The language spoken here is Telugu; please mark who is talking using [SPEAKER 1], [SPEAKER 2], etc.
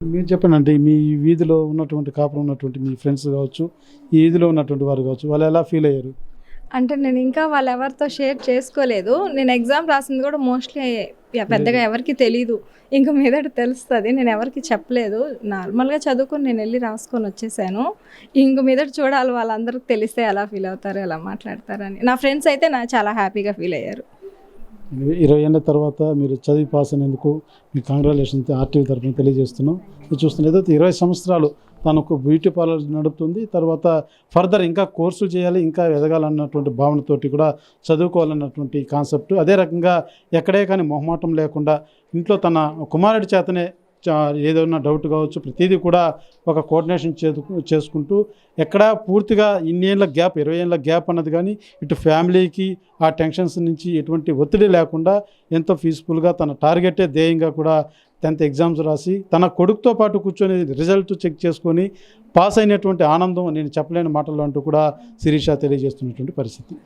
[SPEAKER 1] మీరు చెప్పండి మీ వీధిలో ఉన్నటువంటి కాపురం ఉన్నటువంటి మీ ఫ్రెండ్స్ కావచ్చు, ఈ వీధిలో ఉన్నటువంటి వారు కావచ్చు, వాళ్ళు ఎలా ఫీల్ అయ్యారు?
[SPEAKER 2] అంటే నేను ఇంకా వాళ్ళెవరితో షేర్ చేసుకోలేదు. నేను ఎగ్జామ్ రాసింది కూడా మోస్ట్‌లీ పెద్దగా ఎవరికీ తెలీదు. ఇంక మీదట తెలుస్తది. నేను ఎవరికీ చెప్పలేదు. నార్మల్‌గా చదువుకొని నేనెళ్ళి రాసుకొనొచ్చేసాను. ఇంక మీదట చూడాలి వాళ్ళందరికి తెలిస్తే ఎలా ఫీల్ అవుతారో, ఎలా మాట్లాడతారని. నా ఫ్రెండ్స్ అయితే చాలా హ్యాపీగా ఫీల్ అయ్యారు.
[SPEAKER 1] 20 ఏళ్ళ తర్వాత మీరు చదివి పాస్ అయినందుకు మీకు కంగ్రాచులేషన్స్ ఆర్టీవీ తరఫున తెలియజేస్తున్నాం. మీరు చూస్తున్న ఏదైతే 20 సంవత్సరాలు తను ఒక బ్యూటీ పార్లర్ నడుపుతుంది. తర్వాత ఫర్దర్ ఇంకా కోర్సులు చేయాలి, ఇంకా ఎదగాలన్నటువంటి భావనతోటి కూడా చదువుకోవాలన్నటువంటి కాన్సెప్ట్. అదే రకంగా ఎక్కడే కానీ మొహమాటం లేకుండా ఇంట్లో తన కుమారుడి చేతనే ఏదైనా డౌట్ కావచ్చు ప్రతిదీ కూడా ఒక కోఆర్డినేషన్ చేసుకుంటూ ఎక్కడా పూర్తిగా ఇన్నేళ్ళ గ్యాప్ 20 ఏళ్ళ గ్యాప్ అన్నది కానీ ఇటు ఫ్యామిలీకి ఆ టెన్షన్స్ నుంచి ఎటువంటి ఒత్తిడి లేకుండా ఎంతో పీస్ఫుల్గా తన టార్గెటే ధ్యేయంగా కూడా 10th ఎగ్జామ్స్ రాసి తన కొడుకుతో పాటు కూర్చొని రిజల్ట్ చెక్ చేసుకొని పాస్ అయినటువంటి ఆనందం నేను చెప్పలేని మాటల్లో అంటూ కూడా శిరీష తెలియజేస్తున్నటువంటి పరిస్థితి.